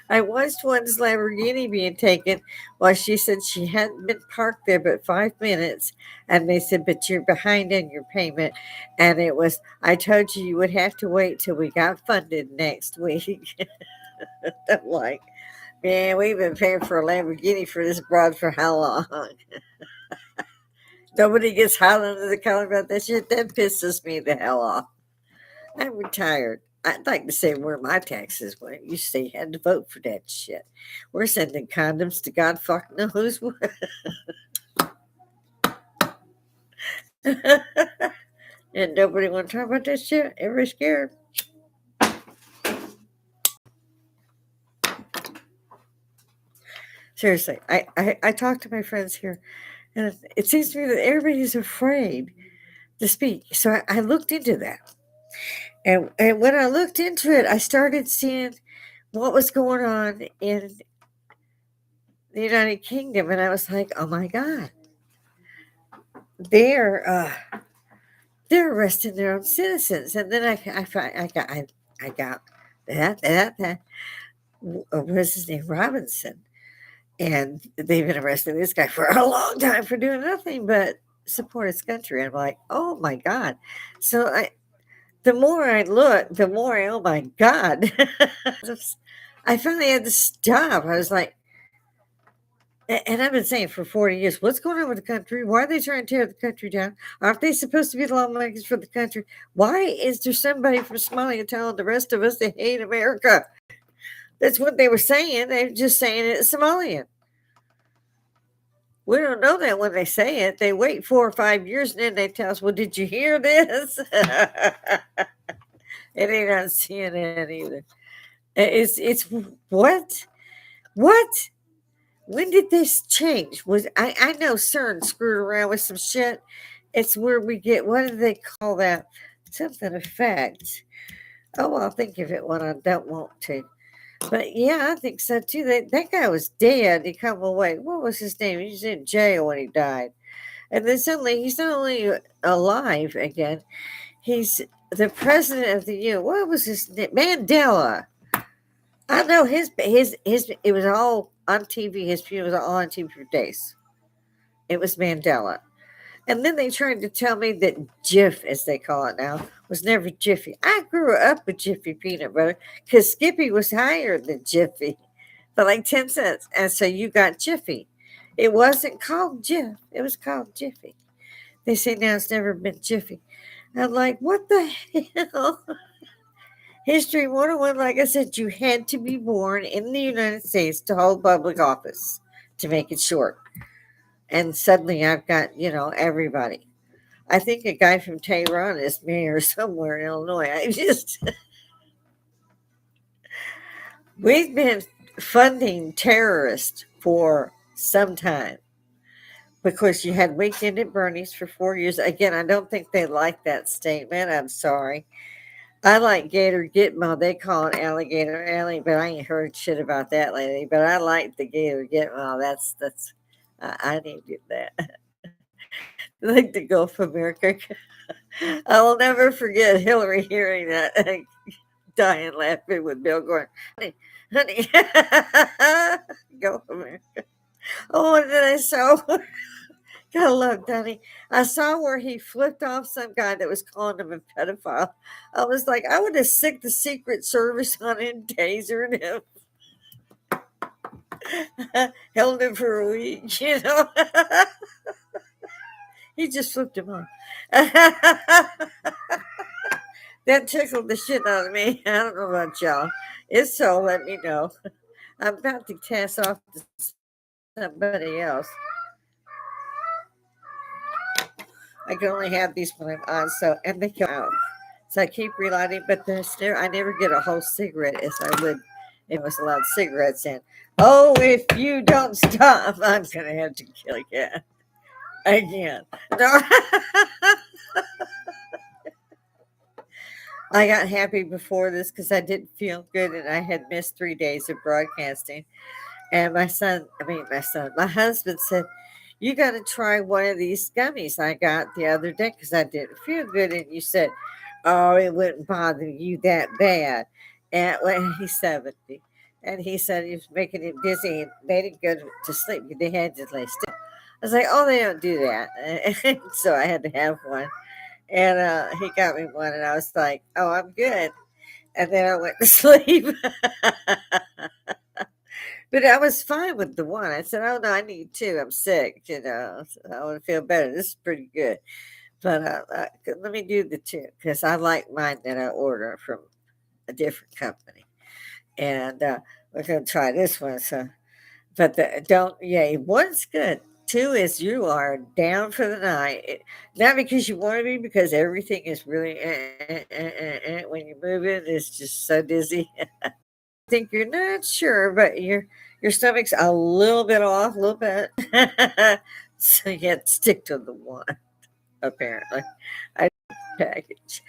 I watched one's Lamborghini being taken while she said she hadn't been parked there but 5 minutes. And they said, but you're behind in your payment. And it was, I told you you would have to wait till we got funded next week. I'm like, man, we've been paying for a Lamborghini for this broad for how long? Nobody gets hot under the collar about that shit. That pisses me the hell off. I'm retired. I'd like to say where my taxes went. You say you had to vote for that shit. We're sending condoms to God fucking knows where. And nobody want to talk about that shit. Everybody's scared. Seriously, I talk to my friends here, and it seems to me that everybody's afraid to speak. So I looked into that. And when I looked into it, I started seeing what was going on in the United Kingdom, and I was like, "Oh my God, they're they're arresting their own citizens." And then I got that what was his name, Robinson, and they've been arresting this guy for a long time for doing nothing but support his country. I'm like, "Oh my God!" So the more I look, the more oh my God. I finally had to stop. I was like, and I've been saying for 40 years, what's going on with the country? Why are they trying to tear the country down? Aren't they supposed to be the lawmakers for the country? Why is there somebody from Somalia telling the rest of us they hate America? That's what they were saying. They were just saying it Somalian. We don't know that when they say it. They wait 4 or 5 years and then they tell us, well, did you hear this? It ain't on CNN either. It's what? What? When did this change? Was I know CERN screwed around with some shit. It's where we get, what do they call that? Something effect. Oh, I'll think of it when I don't want to. But yeah, I think so too. That guy was dead. He come away. What was his name? He was in jail when he died. And then suddenly he's not only alive again, he's the president of the U. What was his name? Mandela. I know his. It was all on TV. His funeral was all on TV for days. It was Mandela. And then they tried to tell me that Jif, as they call it now, was never Jiffy. I grew up with Jiffy peanut butter because Skippy was higher than Jiffy by like 10 cents. And so you got Jiffy. It wasn't called Jif, it was called Jiffy. They say now it's never been Jiffy. I'm like, what the hell? History 101, like I said, you had to be born in the United States to hold public office, to make it short. And suddenly I've got, everybody. I think a guy from Tehran is mayor somewhere in Illinois. We've been funding terrorists for some time because you had Weekend at Bernie's for 4 years. Again, I don't think they like that statement. I'm sorry. I like Gator Gitmo. They call it Alligator Alley, but I ain't heard shit about that lately. But I like the Gator Gitmo. I needed that. Like the Gulf of America. I will never forget Hillary hearing that, dying laughing with Bill going, honey, Gulf of America. Oh, what did I saw? Gotta love Donnie. I saw where he flipped off some guy that was calling him a pedophile. I was like, I would have sicked the Secret Service on him, tasered him, held him for a week, He just flipped him off. That tickled the shit out of me. I don't know about y'all. If so, let me know. I'm about to cast off to somebody else. I can only have these when I'm on, and they come out. So I keep relighting, but I never get a whole cigarette as I would if I was allowed cigarettes in. Oh, if you don't stop, I'm gonna have to kill you again. No. I got happy before this because I didn't feel good and I had missed 3 days of broadcasting. And my husband said, you got to try one of these gummies I got the other day because I didn't feel good. And you said, oh, it wouldn't bother you that bad. And when he's 70, and he said he was making him dizzy and made him go to sleep. They had to lay still. I was like, oh, they don't do that. So I had to have one. And he got me one, and I was like, oh, I'm good. And then I went to sleep. But I was fine with the one. I said, oh, no, I need two. I'm sick, So I want to feel better. This is pretty good. But let me do the two because I like mine that I order from a different company. And we're going to try this one. So, but one's good. Two is you are down for the night. Not because you want to be, because everything is really, when you move it, it's just so dizzy. Think you're not sure, but your stomach's a little bit off, a little bit. So you have to stick to the one, apparently. I package.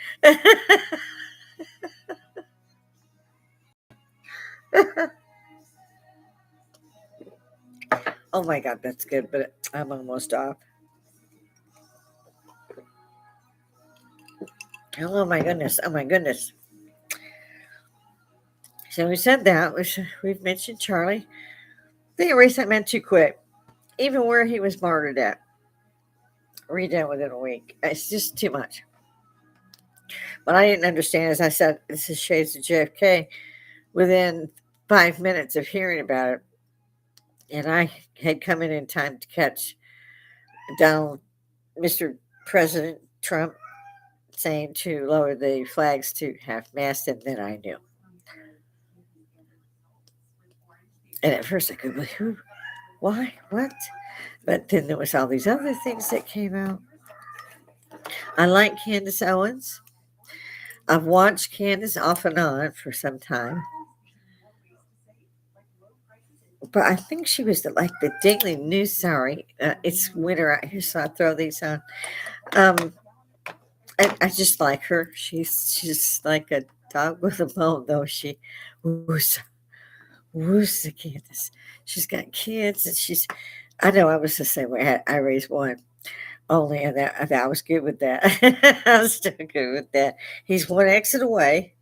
Oh my God, that's good, but I'm almost off. Oh my goodness. Oh my goodness. So we said that. We've mentioned Charlie. The erasement meant to quit, even where he was martyred at. Redone within a week. It's just too much. What I didn't understand, as I said, this is Shades of JFK. Within 5 minutes of hearing about it, and I had come in time to catch Donald, Mr. President Trump, saying to lower the flags to half mast, and then I knew. And at first I could believe, who, why, what? But then there was all these other things that came out. I like Candace Owens. I've watched Candace off and on for some time. But I think she was the Daily News. Sorry, it's winter out here, so I throw these on. I just like her. She's like a dog with a bone, though. She, woosa, woosa, Candace. She's got kids, and she's. I know I was the same way. I raised one only, and I was good with that. I was still good with that. He's one exit away.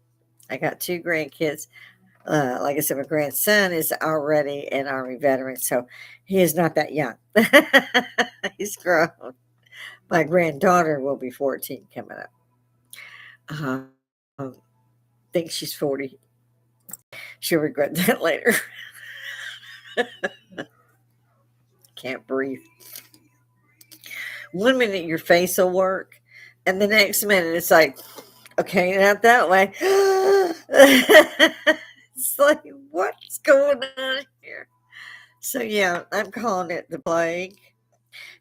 I got two grandkids. Like I said, my grandson is already an Army veteran, so he is not that young. He's grown. My granddaughter will be 14 coming up. Um, think she's 40. She'll regret that later. Can't breathe. One minute your face will work, and the next minute it's like, okay, not that way. It's like, what's going on here? So, yeah, I'm calling it the plague.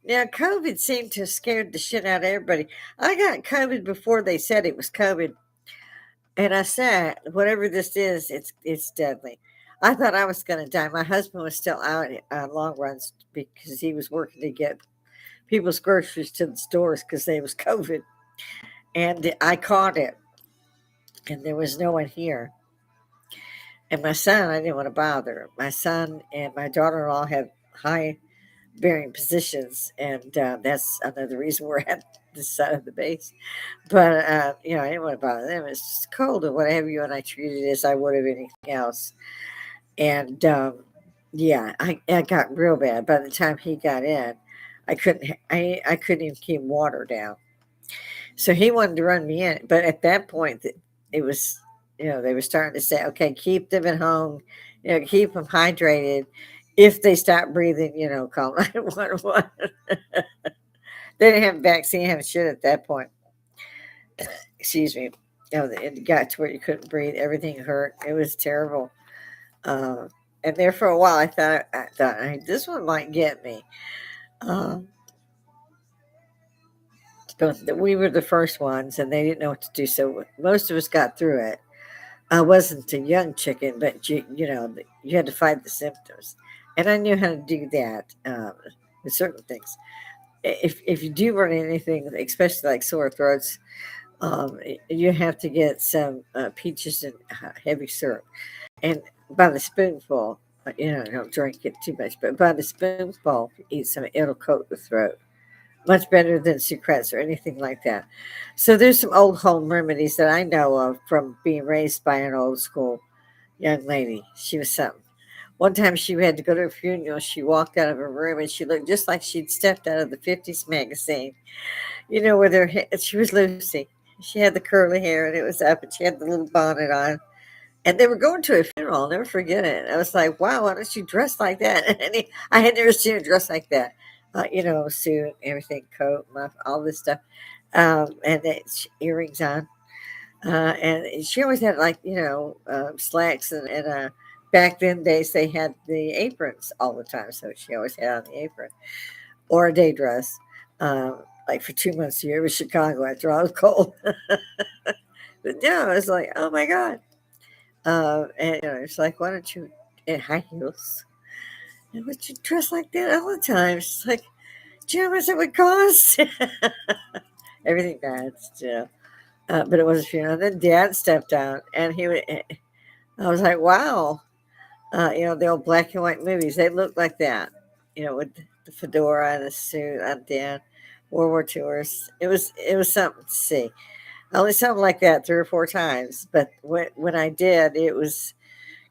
Now, COVID seemed to have scared the shit out of everybody. I got COVID before they said it was COVID, and I said, whatever this is, it's deadly. I thought I was going to die. My husband was still out on long runs because he was working to get people's groceries to the stores because they was COVID, and I caught it, and there was no one here. And my son, I didn't want to bother. My son and my daughter-in-law have high bearing positions, and that's another reason we're at this side of the base. But I didn't want to bother them. It's just cold or what have you, and I treated it as I would have anything else. And yeah, I got real bad. By the time he got in, I couldn't even keep water down. So he wanted to run me in, but at that point, it was, they were starting to say, okay, keep them at home, keep them hydrated. If they stop breathing, call 911. They didn't have a vaccine, have shit at that point. Excuse me. It got to where you couldn't breathe. Everything hurt. It was terrible. Uh, and there for a while, I thought, "Hey, this one might get me." Um, but we were the first ones, and they didn't know what to do. So most of us got through it. I wasn't a young chicken, but you had to fight the symptoms, and I knew how to do that with certain things. If you do run into anything, especially like sore throats, you have to get some peaches and heavy syrup, and by the spoonful. Don't drink it too much, but by the spoonful, eat some. It'll coat the throat much better than Sucrets or anything like that. So there's some old home remedies that I know of from being raised by an old school young lady. She was something. One time she had to go to a funeral. She walked out of her room and she looked just like she'd stepped out of the 50s magazine. With her she was Lucy. She had the curly hair and it was up and she had the little bonnet on. And they were going to a funeral. I'll never forget it. I was like, wow, why don't you dress like that? I had never seen her dress like that. Suit, everything, coat, muff, all this stuff. And earrings on. And she always had slacks and back then days they had the aprons all the time. So she always had on the apron or a day dress. Like for 2 months a year, it was Chicago after all, it was cold. But no, I was like, oh my God. And it's like, why don't you, in high heels, would you dress like that all the time? She's like, do you know how much it would cost? Everything bad still. But it was a funeral. And then Dad stepped out, and I was like, wow. The old black and white movies, they look like that. With the fedora and the suit on Dad. World War tours. It was something to see. I only saw them like that 3 or 4 times, but when I did, it was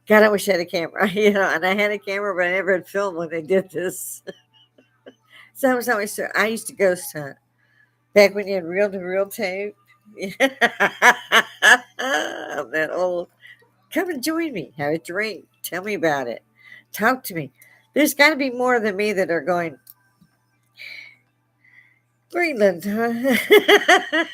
God. I wish I had a camera, and I had a camera, but I never had film when they did this. So I was always I used to ghost hunt back when you had reel to reel tape. I'm that old. Come and join me. Have a drink. Tell me about it. Talk to me. There's got to be more than me that are going Greenland, huh?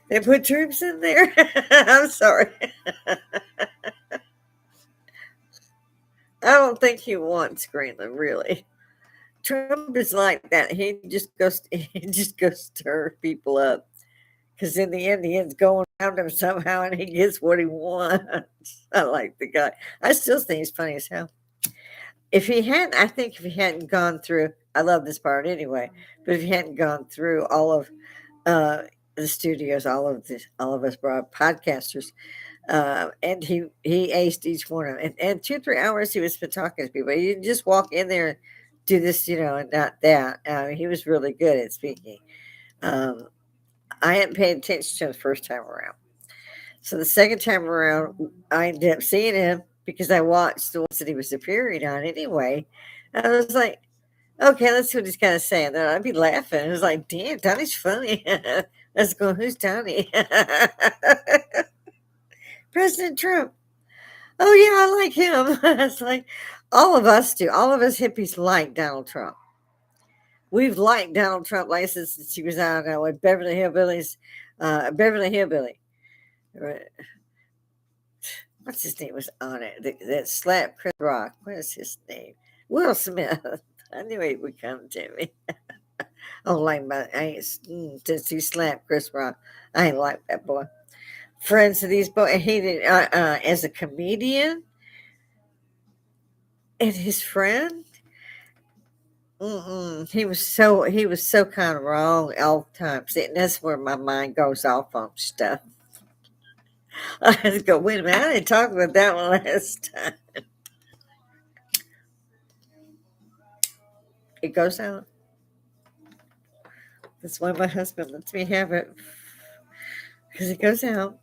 They put troops in there. I'm sorry. I don't think he wants Greenland, really. Trump is like that. He just goes stir people up because in the end he ends going around him somehow and he gets what he wants. I like the guy. I still think he's funny as hell. I think if he hadn't gone through, I love this part anyway, but if he hadn't gone through all of uh, the studios, all of us podcasters, and he aced each one of them. And 2 3 hours he was spent talking to people. He didn't just walk in there and do this, and not that. He was really good at speaking. Um, I hadn't paid attention to him the first time around. So the second time around, I ended up seeing him because I watched the ones that he was appearing on anyway. I was like, okay, let's see what he's kind of saying. Then I'd be laughing. It was like, damn, Donnie's funny. Let's go. Who's Donnie? President Trump. Oh yeah, I like him. It's like all of us do. All of us hippies like Donald Trump. We've liked Donald Trump like since he was out with Beverly Hillbillies, Beverly Hillbilly. What's his name was on it? That slapped Chris Rock. What is his name? Will Smith. I knew he would come to me. Oh, like my I ain't since he slapped Chris Rock. I ain't like that boy. Friends of these boys. He did as a comedian and his friend. He was so kind of wrong all the time. See, and that's where my mind goes off on stuff. I just go, wait a minute, I didn't talk about that one last time. It goes out. That's why my husband lets me have it because it goes out,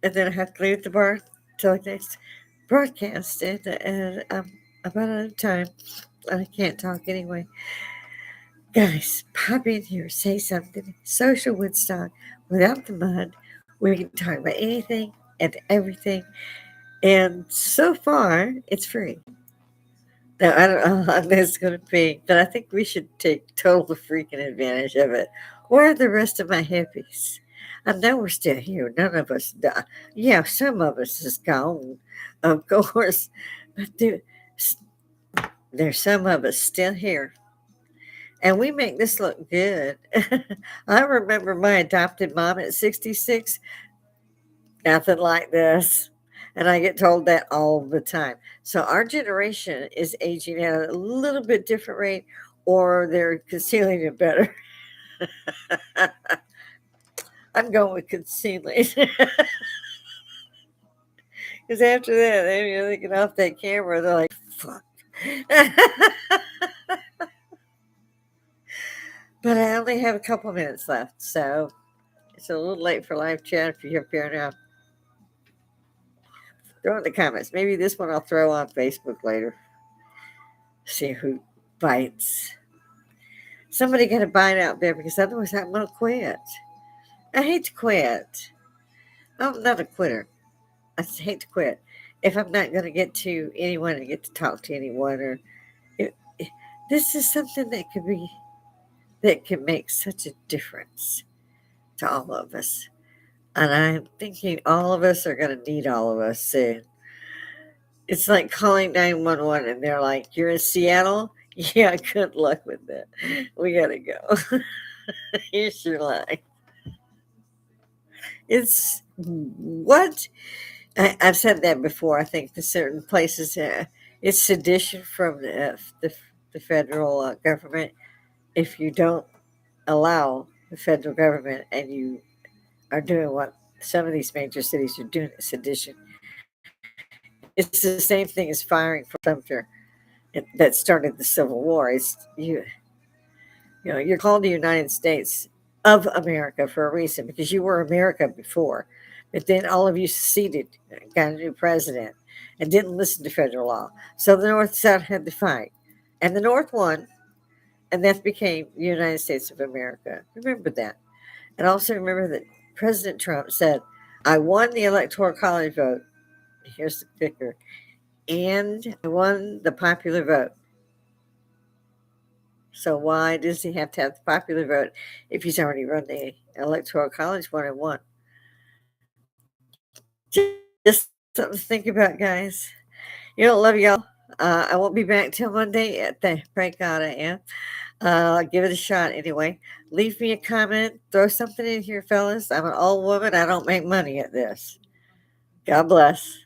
and then I have to leave the bar till the next broadcast, and I'm out of time. I can't talk anyway. Guys, pop in here, say something. Social Woodstock without the mud. We can talk about anything and everything. And so far, it's free. Now, I don't know how that's going to be, but I think we should take total freaking advantage of it. Where are the rest of my hippies? I know we're still here. None of us die. Yeah, some of us is gone, of course. But there's some of us still here. And we make this look good. I remember my adopted mom at 66, nothing like this. And I get told that all the time. So our generation is aging at a little bit different rate, or they're concealing it better. I'm going with concealing. Because after that, they're looking off that camera. They're like, fuck. But I only have a couple minutes left. So it's a little late for live chat if you're up here now. Throw in the comments. Maybe this one I'll throw on Facebook later. See who bites. Somebody got to bite out there because otherwise I'm going to quit. I hate to quit. I'm not a quitter. I just hate to quit. If I'm not going to get to anyone and get to talk to anyone, or this is something that can make such a difference to all of us. And I'm thinking all of us are going to need all of us soon. It's like calling 911 and they're like, you're in Seattle? Yeah, good luck with that. We got to go. Here's your line. It's what? I've said that before. I think the certain places, it's sedition from the federal government. If you don't allow the federal government and you are doing what some of these major cities are doing, sedition. It's the same thing as firing for Sumter that started the Civil War. It's you're called the United States of America for a reason because you were America before, but then all of you seceded, got a new president, and didn't listen to federal law. So the North and South had to fight, and the North won, and that became the United States of America. Remember that, and also remember that President Trump said, "I won the Electoral College vote." Here's the kicker. And I won the popular vote. So why does he have to have the popular vote if he's already run the Electoral College 1-1? Just something to think about, guys. Love y'all. I won't be back till Monday at the break out I am. I'll give it a shot anyway. Leave me a comment. Throw something in here, fellas. I'm an old woman. I don't make money at this. God bless.